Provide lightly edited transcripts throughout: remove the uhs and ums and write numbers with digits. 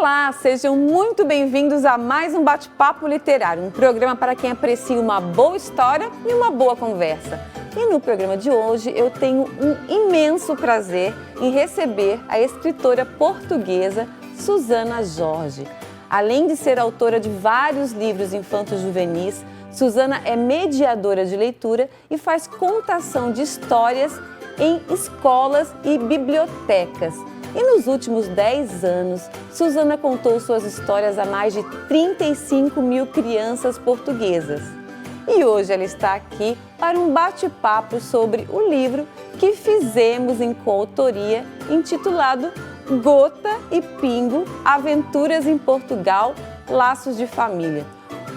Olá, sejam muito bem-vindos a mais um Bate-Papo Literário, um programa para quem aprecia uma boa história e uma boa conversa. E no programa de hoje eu tenho um imenso prazer em receber a escritora portuguesa Susana Jorge. Além de ser autora de vários livros infanto-juvenis, Susana é mediadora de leitura e faz contação de histórias em escolas e bibliotecas. E nos últimos 10 anos, Susana contou suas histórias a mais de 35 mil crianças portuguesas. E hoje ela está aqui para um bate-papo sobre o livro que fizemos em coautoria, intitulado Gota e Pingo, Aventuras em Portugal, Laços de Família.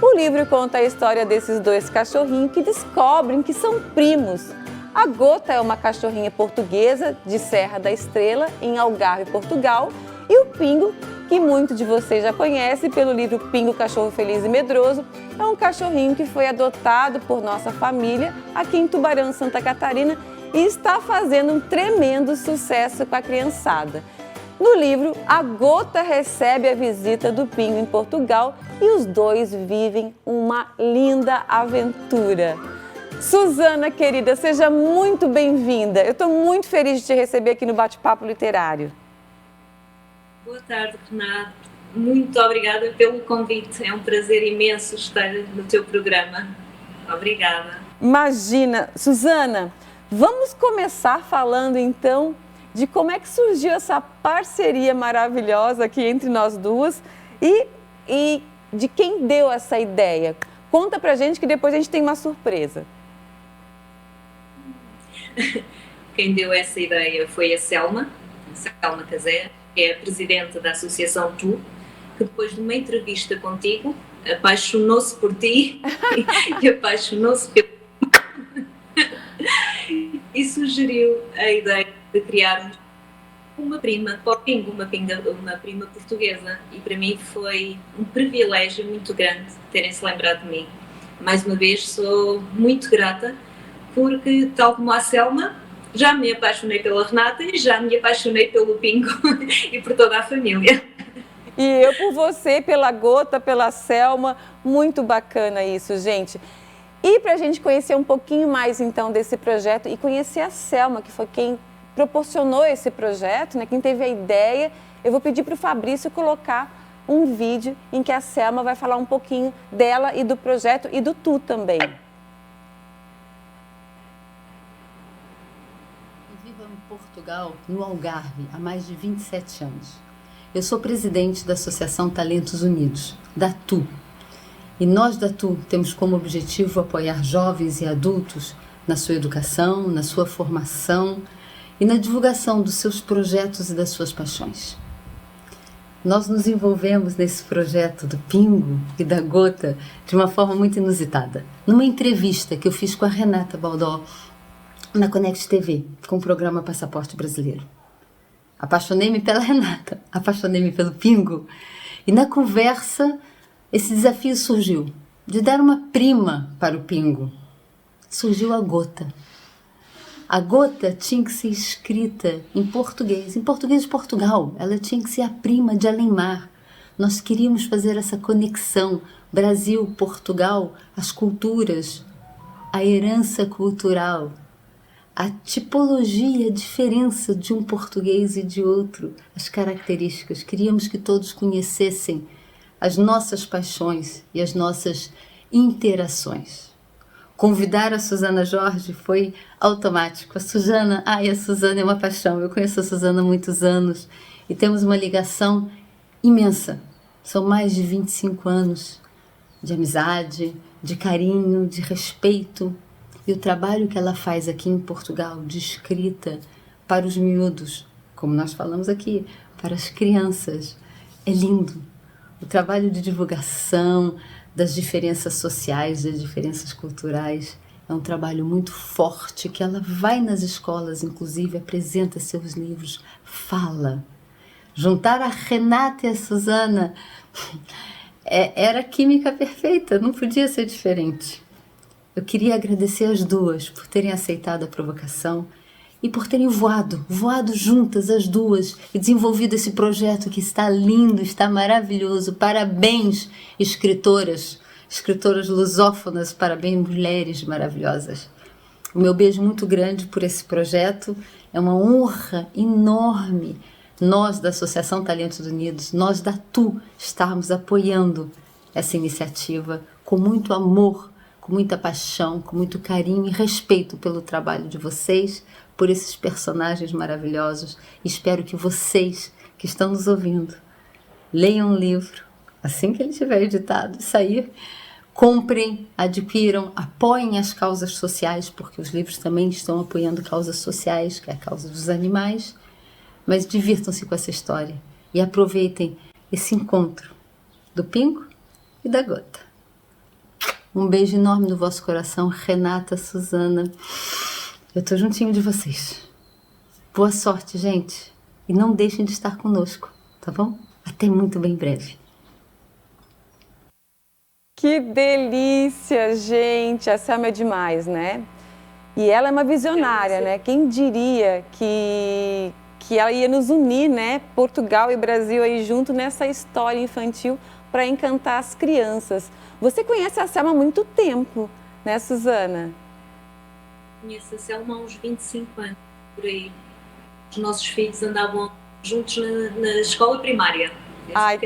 O livro conta a história desses dois cachorrinhos que descobrem que são primos. A Gota é uma cachorrinha portuguesa de Serra da Estrela, em Algarve, Portugal, e o Pingo, que muito de vocês já conhecem pelo livro Pingo, Cachorro Feliz e Medroso, é um cachorrinho que foi adotado por nossa família aqui em Tubarão, Santa Catarina, e está fazendo um tremendo sucesso com a criançada. No livro, a Gota recebe a visita do Pingo em Portugal e os dois vivem uma linda aventura. Susana, querida, seja muito bem-vinda. Eu estou muito feliz de te receber aqui no Bate-Papo Literário. Boa tarde, Renata. Muito obrigada pelo convite. É um prazer imenso estar no teu programa. Obrigada. Imagina. Susana, vamos começar falando então de como é que surgiu essa parceria maravilhosa aqui entre nós duas e de quem deu essa ideia. Conta pra gente que depois a gente tem uma surpresa. Quem deu essa ideia foi a Selma Casé, que é a presidente da Associação Tu, que depois de uma entrevista contigo apaixonou-se por ti e apaixonou-se pelo e sugeriu a ideia de criar uma prima portuguesa, e para mim foi um privilégio muito grande terem-se lembrado de mim. Mais uma vez sou muito grata, porque, tal como a Selma, já me apaixonei pela Renata e já me apaixonei pelo Pingo e por toda a família. E eu por você, pela Gota, pela Selma, muito bacana isso, gente. E para a gente conhecer um pouquinho mais, então, desse projeto e conhecer a Selma, que foi quem proporcionou esse projeto, né, quem teve a ideia, eu vou pedir para o Fabrício colocar um vídeo em que a Selma vai falar um pouquinho dela e do projeto e do Tu também. Portugal, no Algarve, há mais de 27 anos. Eu sou presidente da Associação Talentos Unidos, da TU. E nós da TU temos como objetivo apoiar jovens e adultos na sua educação, na sua formação e na divulgação dos seus projetos e das suas paixões. Nós nos envolvemos nesse projeto do Pingo e da Gota de uma forma muito inusitada. Numa entrevista que eu fiz com a Renata Baldó, na Connect TV, com o programa Passaporte Brasileiro. Apaixonei-me pela Renata, apaixonei-me pelo Pingo, e na conversa esse desafio surgiu, de dar uma prima para o Pingo. Surgiu a Gota. A Gota tinha que ser escrita em português de Portugal, ela tinha que ser a prima de Além-Mar. Nós queríamos fazer essa conexão Brasil, Portugal, as culturas, a herança cultural, a tipologia, a diferença de um português e de outro, as características. Queríamos que todos conhecessem as nossas paixões e as nossas interações. Convidar a Susana Jorge foi automático. A Susana é uma paixão. Eu conheço a Susana há muitos anos e temos uma ligação imensa. São mais de 25 anos de amizade, de carinho, de respeito. E o trabalho que ela faz aqui em Portugal, de escrita para os miúdos, como nós falamos aqui, para as crianças, é lindo. O trabalho de divulgação das diferenças sociais, das diferenças culturais, é um trabalho muito forte, que ela vai nas escolas, inclusive, apresenta seus livros, fala. Juntar a Renata e a Susana era a química perfeita, não podia ser diferente. Eu queria agradecer as duas por terem aceitado a provocação e por terem voado juntas as duas e desenvolvido esse projeto que está lindo, está maravilhoso. Parabéns, escritoras lusófonas, parabéns, mulheres maravilhosas. O meu beijo muito grande por esse projeto, é uma honra enorme nós da Associação Talentos Unidos, nós da TU, estarmos apoiando essa iniciativa com muito amor, com muita paixão, com muito carinho e respeito pelo trabalho de vocês, por esses personagens maravilhosos. Espero que vocês que estão nos ouvindo leiam o livro assim que ele estiver editado e sair, comprem, adquiram, apoiem as causas sociais, porque os livros também estão apoiando causas sociais, que é a causa dos animais, mas divirtam-se com essa história e aproveitem esse encontro do pingo e da gota. Um beijo enorme no vosso coração, Renata, Suzana. Eu tô juntinho de vocês. Boa sorte, gente. E não deixem de estar conosco, tá bom? Até muito bem breve. Que delícia, gente! A Selma é demais, né? E ela é uma visionária, né? Quem diria que ela ia nos unir, né? Portugal e Brasil aí junto nessa história infantil para encantar as crianças. Você conhece a Selma há muito tempo, né, Suzana? Conheço a Selma há uns 25 anos, por aí. Os nossos filhos andavam juntos na escola primária. Ai,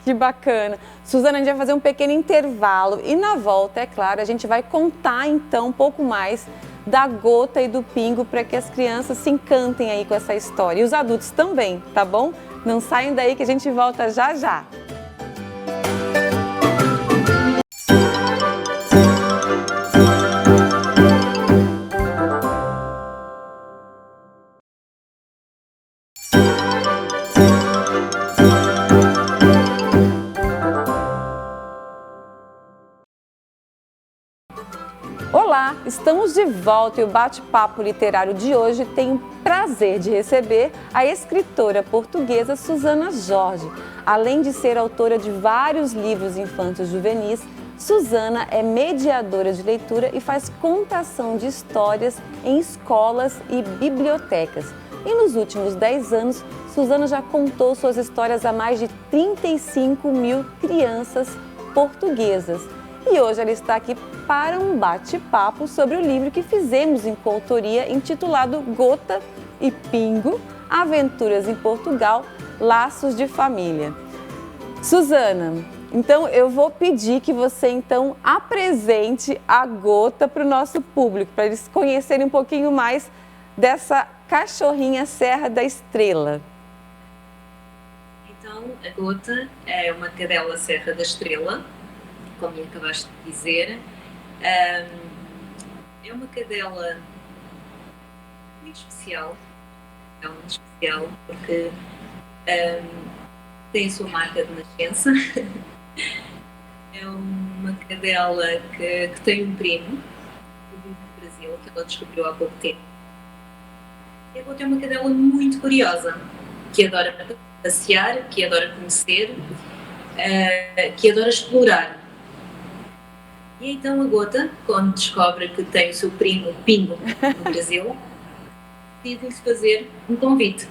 que bacana. Suzana, a gente vai fazer um pequeno intervalo e na volta, é claro, a gente vai contar então um pouco mais da gota e do pingo para que as crianças se encantem aí com essa história. E os adultos também, tá bom? Não saiam daí que a gente volta já já. Olá, estamos de volta e o bate-papo literário de hoje tem o prazer de receber a escritora portuguesa Susana Jorge. Além de ser autora de vários livros infantis juvenis, Susana é mediadora de leitura e faz contação de histórias em escolas e bibliotecas. E nos últimos 10 anos, Susana já contou suas histórias a mais de 35 mil crianças portuguesas. E hoje ela está aqui para um bate-papo sobre o livro que fizemos em coautoria intitulado Gota e Pingo, Aventuras em Portugal, Laços de Família. Suzana, então eu vou pedir que você então apresente a Gota para o nosso público, para eles conhecerem um pouquinho mais dessa cachorrinha Serra da Estrela. Então, a Gota é uma cadela Serra da Estrela, como acabaste de dizer. É uma cadela muito especial, porque tem a sua marca de nascença. É uma cadela que tem um primo do Brasil, que ela descobriu há pouco tempo. E a Gota é uma cadela muito curiosa, que adora passear, que adora conhecer, que adora explorar. E então a Gota, quando descobre que tem o seu primo Pingo no Brasil, decide-lhe fazer um convite.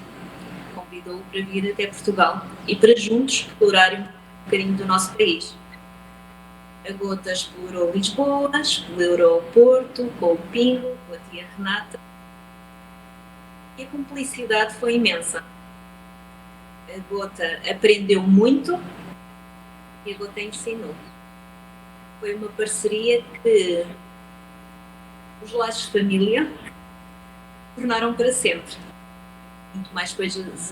Convidou-o para vir até Portugal e para juntos explorarem um bocadinho do nosso país. A Gota explorou Lisboa, explorou Porto, com o Pingo, com a tia Renata. E a cumplicidade foi imensa. A Gota aprendeu muito e a Gota ensinou. Foi uma parceria que os laços de família tornaram para sempre. Muito mais coisas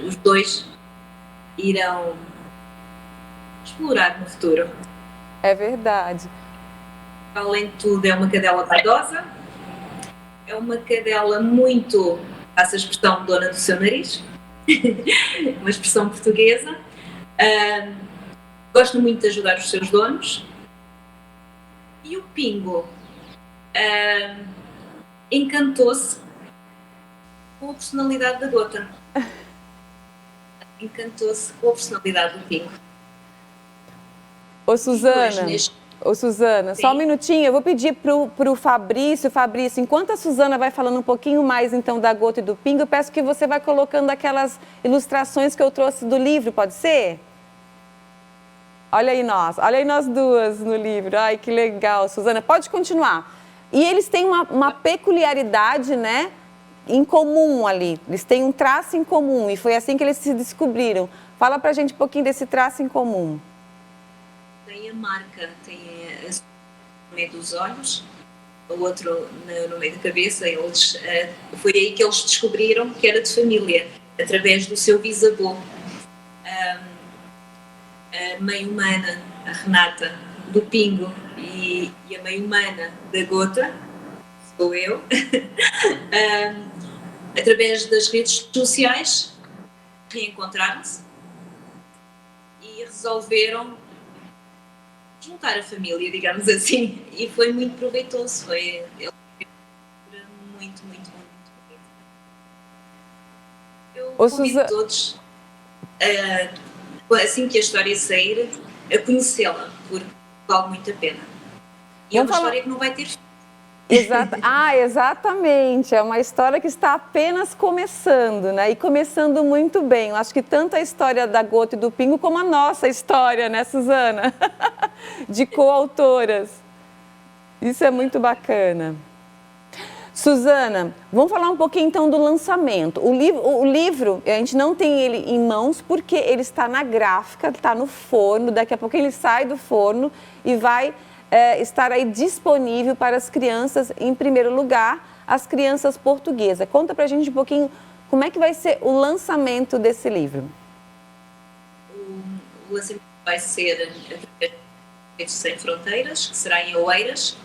os dois irão explorar no futuro. É verdade. Além de tudo, é uma cadela vaidosa, é uma cadela muito, passa a expressão, dona do seu nariz, uma expressão portuguesa. Gosta muito de ajudar os seus donos. E o Pingo encantou-se com a personalidade da Gota. Encantou-se com a personalidade do Pingo. Ô, Suzana, Ô, Suzana, Sim. só um minutinho, eu vou pedir pro Fabrício. Fabrício, enquanto a Suzana vai falando um pouquinho mais, então, da gota e do pingo, eu peço que você vai colocando aquelas ilustrações que eu trouxe do livro, pode ser? Olha aí nós duas no livro. Ai, que legal, Suzana. Pode continuar. E eles têm uma peculiaridade, né, em comum ali. Eles têm um traço em comum e foi assim que eles se descobriram. Fala pra gente um pouquinho desse traço em comum. Tem a marca, tem no meio dos olhos, o outro no meio da cabeça. Foi aí que eles descobriram que era de família, através do seu bisavô. A mãe humana, a Renata, do Pingo, e a mãe humana da Gota, sou eu, através das redes sociais, reencontraram-se e resolveram juntar a família, digamos assim, e foi muito proveitoso, foi muito bonito. Eu convido todos, assim que a história sair, a conhecê-la, porque vale muito a pena. E é uma história que não vai ter fim. Exatamente, é uma história que está apenas começando, né? E começando muito bem. Eu acho que tanto a história da Gota e do Pingo como a nossa história, né, Suzana? De coautoras. Isso é muito bacana. Suzana, vamos falar um pouquinho então do lançamento. O livro, a gente não tem ele em mãos porque ele está na gráfica, está no forno, daqui a pouco ele sai do forno e vai estar aí disponível para as crianças, em primeiro lugar, as crianças portuguesas. Conta pra gente um pouquinho como é que vai ser o lançamento desse livro. O lançamento vai ser Sem Fronteiras, que será em Oeiras,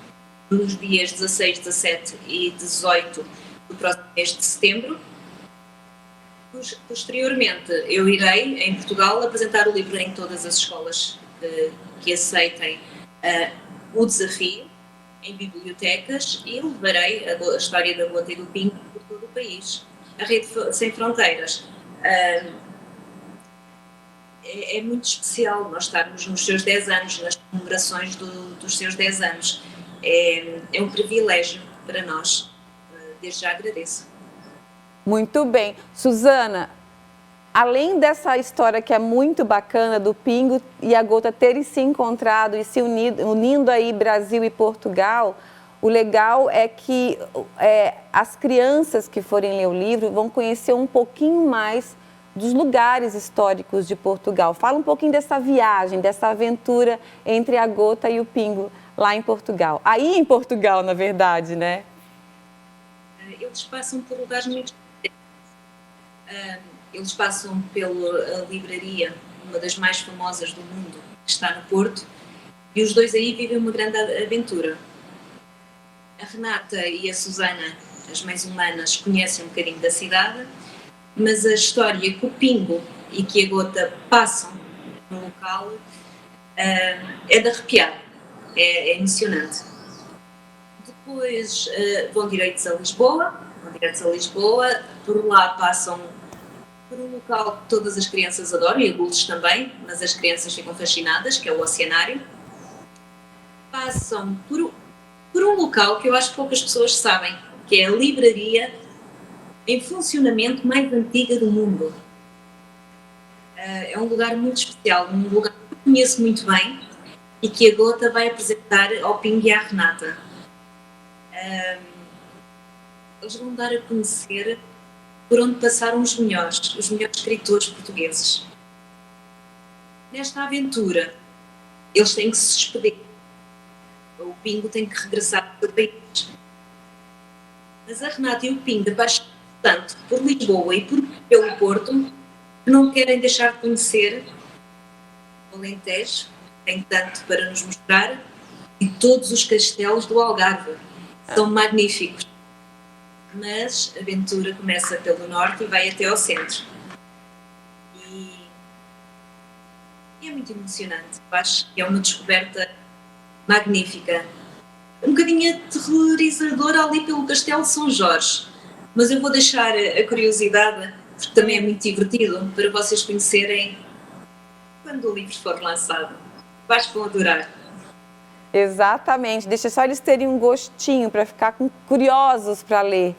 nos dias 16, 17 e 18 do próximo mês de setembro. Posteriormente, eu irei, em Portugal, apresentar o livro em todas as escolas que aceitem o desafio, em bibliotecas, e levarei a história da Gota e do Pingo por todo o país. A Rede Sem Fronteiras é muito especial nós estarmos nos seus 10 anos, nas comemorações dos seus 10 anos. É um privilégio para nós. Desde já agradeço. Muito bem. Suzana, além dessa história que é muito bacana do Pingo e a Gota terem se encontrado e se unindo aí Brasil e Portugal, o legal é que as crianças que forem ler o livro vão conhecer um pouquinho mais dos lugares históricos de Portugal. Fala um pouquinho dessa viagem, dessa aventura entre a Gota e o Pingo lá em Portugal. Aí em Portugal, na verdade, né? Eles passam por lugares muito diferentes. Eles passam pela livraria, uma das mais famosas do mundo, que está no Porto, e os dois aí vivem uma grande aventura. A Renata e a Susana, as mães humanas, conhecem um bocadinho da cidade, mas a história que o Pingo e que a Gota passam no local é de arrepiar, é emocionante. Depois vão direitos a Lisboa, por lá passam por um local que todas as crianças adoram, e adultos também, mas as crianças ficam fascinadas, que é o Oceanário. Passam por um local que eu acho que poucas pessoas sabem, que é a livraria em funcionamento mais antiga do mundo. É um lugar muito especial, um lugar que eu conheço muito bem e que a Gota vai apresentar ao Pingo e à Renata. Eles vão dar a conhecer por onde passaram os melhores escritores portugueses. Nesta aventura, eles têm que se despedir. O Pingo tem que regressar para o país. Mas a Renata e o Pingo apaixonam tanto por Lisboa e pelo Porto que não querem deixar de conhecer o Alentejo, que tem tanto para nos mostrar, e todos os castelos do Algarve. São magníficos. Mas a aventura começa pelo norte e vai até ao centro. E é muito emocionante. Eu acho que é uma descoberta magnífica. Um bocadinho aterrorizadora ali pelo Castelo de São Jorge. Mas eu vou deixar a curiosidade, porque também é muito divertido, para vocês conhecerem quando o livro for lançado. Acho que vão adorar. Exatamente, deixa só eles terem um gostinho para ficar curiosos para ler.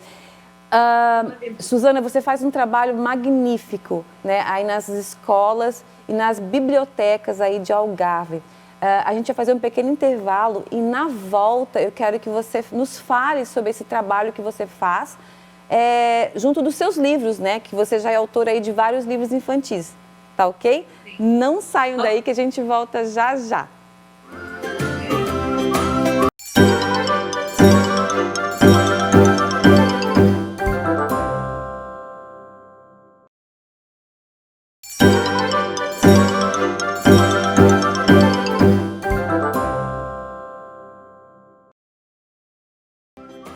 Suzana, você faz um trabalho magnífico, né, aí nas escolas e nas bibliotecas aí de Algarve. A gente vai fazer um pequeno intervalo e na volta eu quero que você nos fale sobre esse trabalho que você faz junto dos seus livros, né, que você já é autora aí de vários livros infantis, tá ok? Sim. Não saiam daí que a gente volta já já.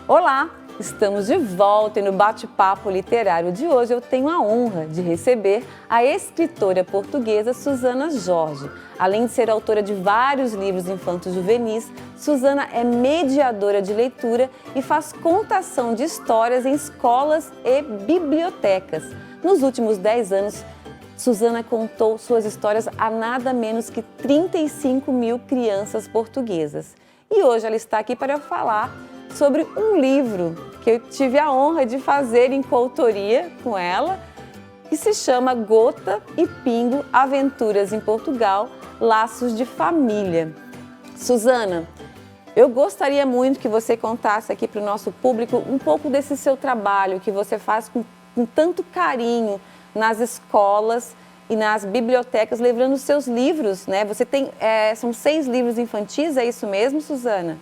Olá, estamos de volta e no bate-papo literário de hoje eu tenho a honra de receber a escritora portuguesa Susana Jorge. Além de ser autora de vários livros infantos juvenis, Susana é mediadora de leitura e faz contação de histórias em escolas e bibliotecas. Nos últimos 10 anos, Susana contou suas histórias a nada menos que 35 mil crianças portuguesas. E hoje ela está aqui para falar sobre um livro que eu tive a honra de fazer em coautoria com ela, que se chama Gota e Pingo, Aventuras em Portugal, Laços de Família. Susana, eu gostaria muito que você contasse aqui para o nosso público um pouco desse seu trabalho que você faz com tanto carinho nas escolas e nas bibliotecas, levando os seus livros, né? Você tem, são 6 livros infantis, é isso mesmo, Susana?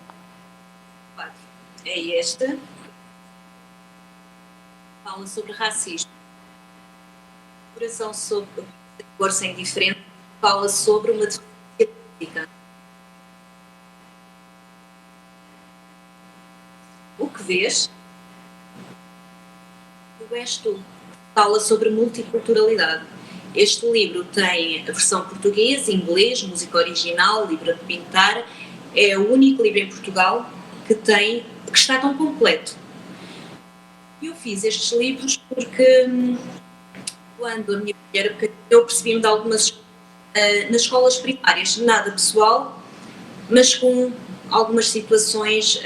É esta. Fala sobre racismo. Coração sobre cor sem diferença. Fala sobre uma deficiência física. O que vês? Tu és tu. Fala sobre multiculturalidade. Este livro tem a versão portuguesa, inglês, música original, livro de pintar. É o único livro em Portugal que está tão completo. Eu fiz estes livros porque quando a minha mulher, eu percebi-me de algumas nas escolas primárias, nada pessoal, mas com algumas situações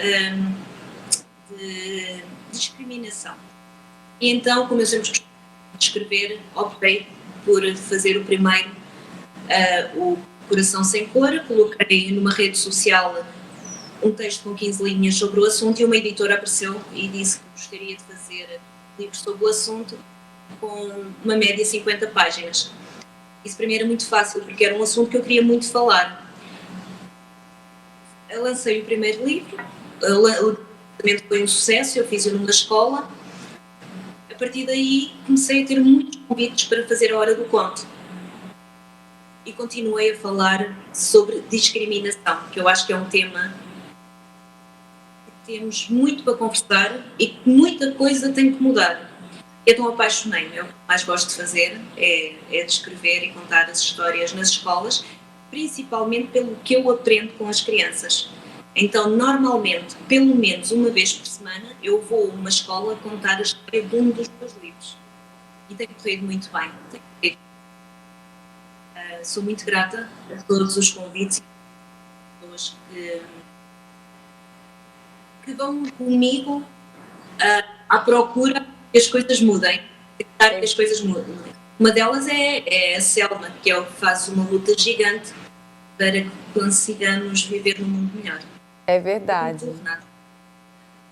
de discriminação. E então, como eu sempre gostei de escrever, optei por fazer o primeiro, o Coração Sem Cor. Coloquei numa rede social um texto com 15 linhas sobre o assunto e uma editora apareceu e disse que gostaria de fazer livros sobre o assunto com uma média de 50 páginas. Isso para mim era muito fácil, porque era um assunto que eu queria muito falar. Eu lancei o primeiro livro, o lançamento foi um sucesso, eu fiz-o numa escola. A partir daí comecei a ter muitos convites para fazer a Hora do Conto. E continuei a falar sobre discriminação, que eu acho que é um tema que temos muito para conversar e que muita coisa tem que mudar. Então apaixonei-me, é o que mais gosto de fazer, é de escrever e contar as histórias nas escolas, principalmente pelo que eu aprendo com as crianças. Então, normalmente, pelo menos uma vez por semana, eu vou a uma escola contar a história de um dos meus livros. E tem corrido muito bem. Sou muito grata a todos os convites e pessoas que vão comigo à procura que as coisas mudem, tentar que as coisas mudem. Uma delas é a Selma, que é o que faz uma luta gigante para que consigamos viver num mundo melhor. É verdade.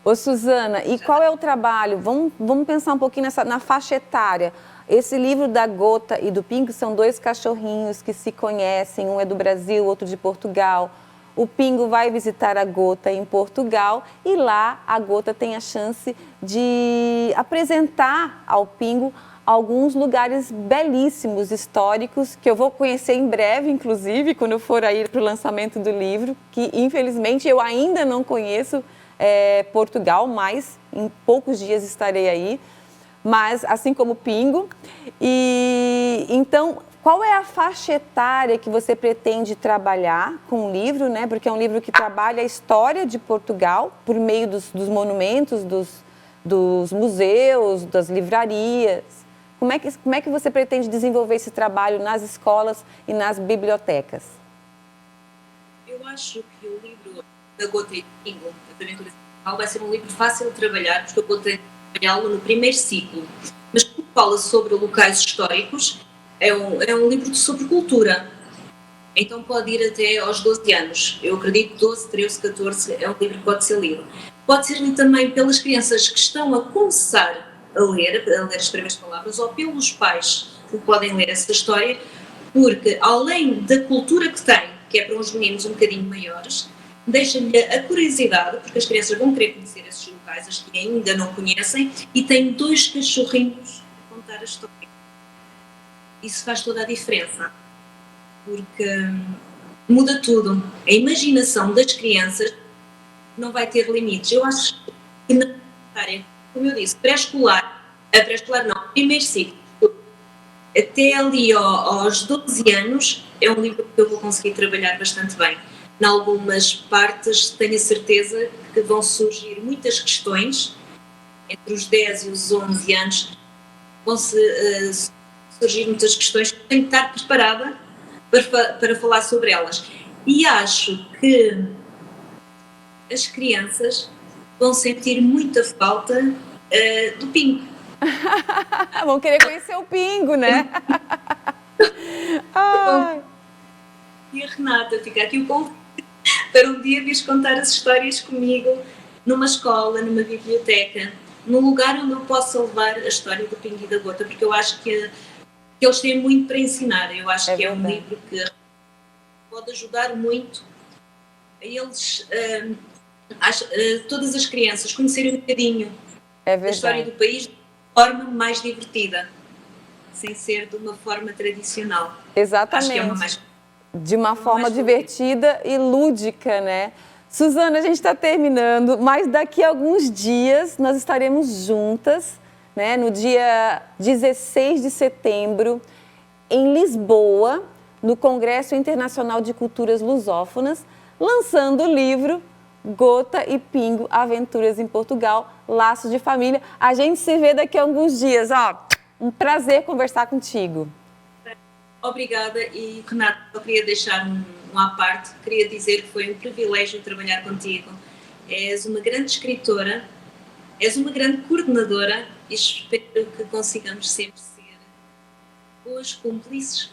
Ô, Susana, e qual é o trabalho? Vamos pensar um pouquinho na faixa etária. Esse livro da Gota e do Pingo são 2 cachorrinhos que se conhecem, um é do Brasil, outro de Portugal. O Pingo vai visitar a Gota em Portugal e lá a Gota tem a chance de apresentar ao Pingo alguns lugares belíssimos, históricos, que eu vou conhecer em breve, inclusive, quando eu for aí para o lançamento do livro, que infelizmente eu ainda não conheço Portugal, mas em poucos dias estarei aí, mas assim como o Pingo. E então, qual é a faixa etária que você pretende trabalhar com o livro, né? Porque é um livro que trabalha a história de Portugal por meio dos monumentos, dos museus, das livrarias. Como é que você pretende desenvolver esse trabalho nas escolas e nas bibliotecas? Eu acho que o livro da Gota e do Pingo, das Aventuras em Portugal, vai ser um livro fácil de trabalhar, porque eu vou trabalhá-lo no primeiro ciclo. Mas como fala sobre locais históricos, é um livro sobre cultura. Então pode ir até aos 12 anos. Eu acredito que 12, 13, 14 é um livro que pode ser lido. Pode ser lido também pelas crianças que estão a começar a ler as primeiras palavras, ou pelos pais que podem ler essa história, porque além da cultura que tem, que é para uns meninos um bocadinho maiores, deixa-lhe a curiosidade, porque as crianças vão querer conhecer esses locais, as que ainda não conhecem, e tem 2 cachorrinhos a contar a história. Isso faz toda a diferença, porque muda tudo. A imaginação das crianças não vai ter limites. Eu acho que na área, como eu disse, pré-escolar não, primeiro ciclo, até ali aos 12 anos, é um livro que eu vou conseguir trabalhar bastante bem. Em algumas partes tenho a certeza que vão surgir muitas questões, entre os 10 e os 11 anos vão surgir muitas questões que tenho que estar preparada para falar sobre elas. E acho que as crianças vão sentir muita falta do Pingo. Vão querer conhecer o Pingo, né? Ai. E a Renata, fica aqui o convite para um dia vires contar as histórias comigo numa escola, numa biblioteca, num lugar onde eu possa levar a história do Pingo e da Gota, porque eu acho que eles têm muito para ensinar. Eu acho que é um livro que pode ajudar muito a eles, todas as crianças, conhecerem um bocadinho da história do país de forma mais divertida, sem ser de uma forma tradicional. Exatamente. Acho que de uma forma divertida e lúdica, né? Suzana, a gente está terminando, mas daqui a alguns dias nós estaremos juntas, né? No dia 16 de setembro, em Lisboa, no Congresso Internacional de Culturas Lusófonas, lançando o livro Gota e Pingo, Aventuras em Portugal, Laços de Família. A gente se vê daqui a alguns dias, ó. Um prazer conversar contigo. Obrigada, e Renata, eu queria deixar um à parte, queria dizer que foi um privilégio trabalhar contigo. És uma grande escritora, és uma grande coordenadora e espero que consigamos sempre ser boas cúmplices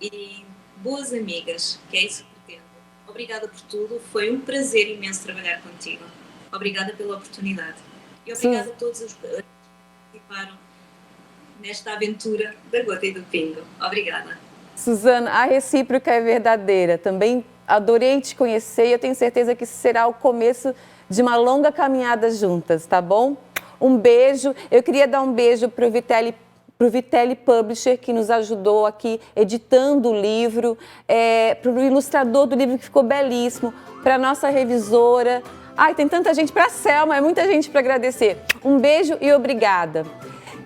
e boas amigas, que é isso que pretendo. Obrigada por tudo, foi um prazer imenso trabalhar contigo. Obrigada pela oportunidade. E obrigada a todos os que participaram nesta aventura da Gota e do Pingo. Obrigada. Suzana, a recíproca é verdadeira. Também adorei te conhecer e eu tenho certeza que será o começo de uma longa caminhada juntas, tá bom? Um beijo. Eu queria dar um beijo para o Vitelli Publisher, que nos ajudou aqui editando o livro, para o ilustrador do livro, que ficou belíssimo, para a nossa revisora. Ai, tem tanta gente, para a Selma, é muita gente para agradecer. Um beijo e obrigada.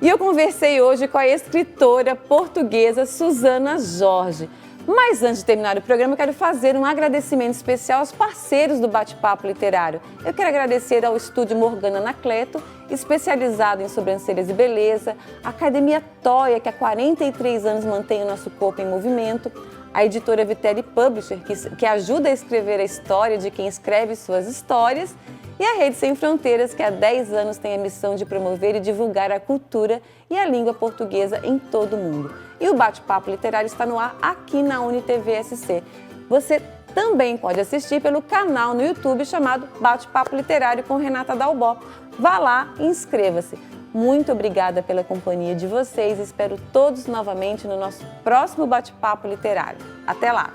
E eu conversei hoje com a escritora portuguesa Suzana Jorge. Mas antes de terminar o programa, eu quero fazer um agradecimento especial aos parceiros do Bate-Papo Literário. Eu quero agradecer ao Estúdio Morgana Anacleto, especializado em sobrancelhas e beleza, a Academia Toia, que há 43 anos mantém o nosso corpo em movimento, a editora Vitelli Publisher, que ajuda a escrever a história de quem escreve suas histórias, e a Rede Sem Fronteiras, que há 10 anos tem a missão de promover e divulgar a cultura e a língua portuguesa em todo o mundo. E o Bate-Papo Literário está no ar aqui na UniTV-SC. Você também pode assistir pelo canal no YouTube chamado Bate-Papo Literário com Renata Dalbó. Vá lá e inscreva-se. Muito obrigada pela companhia de vocês. Espero todos novamente no nosso próximo Bate-Papo Literário. Até lá!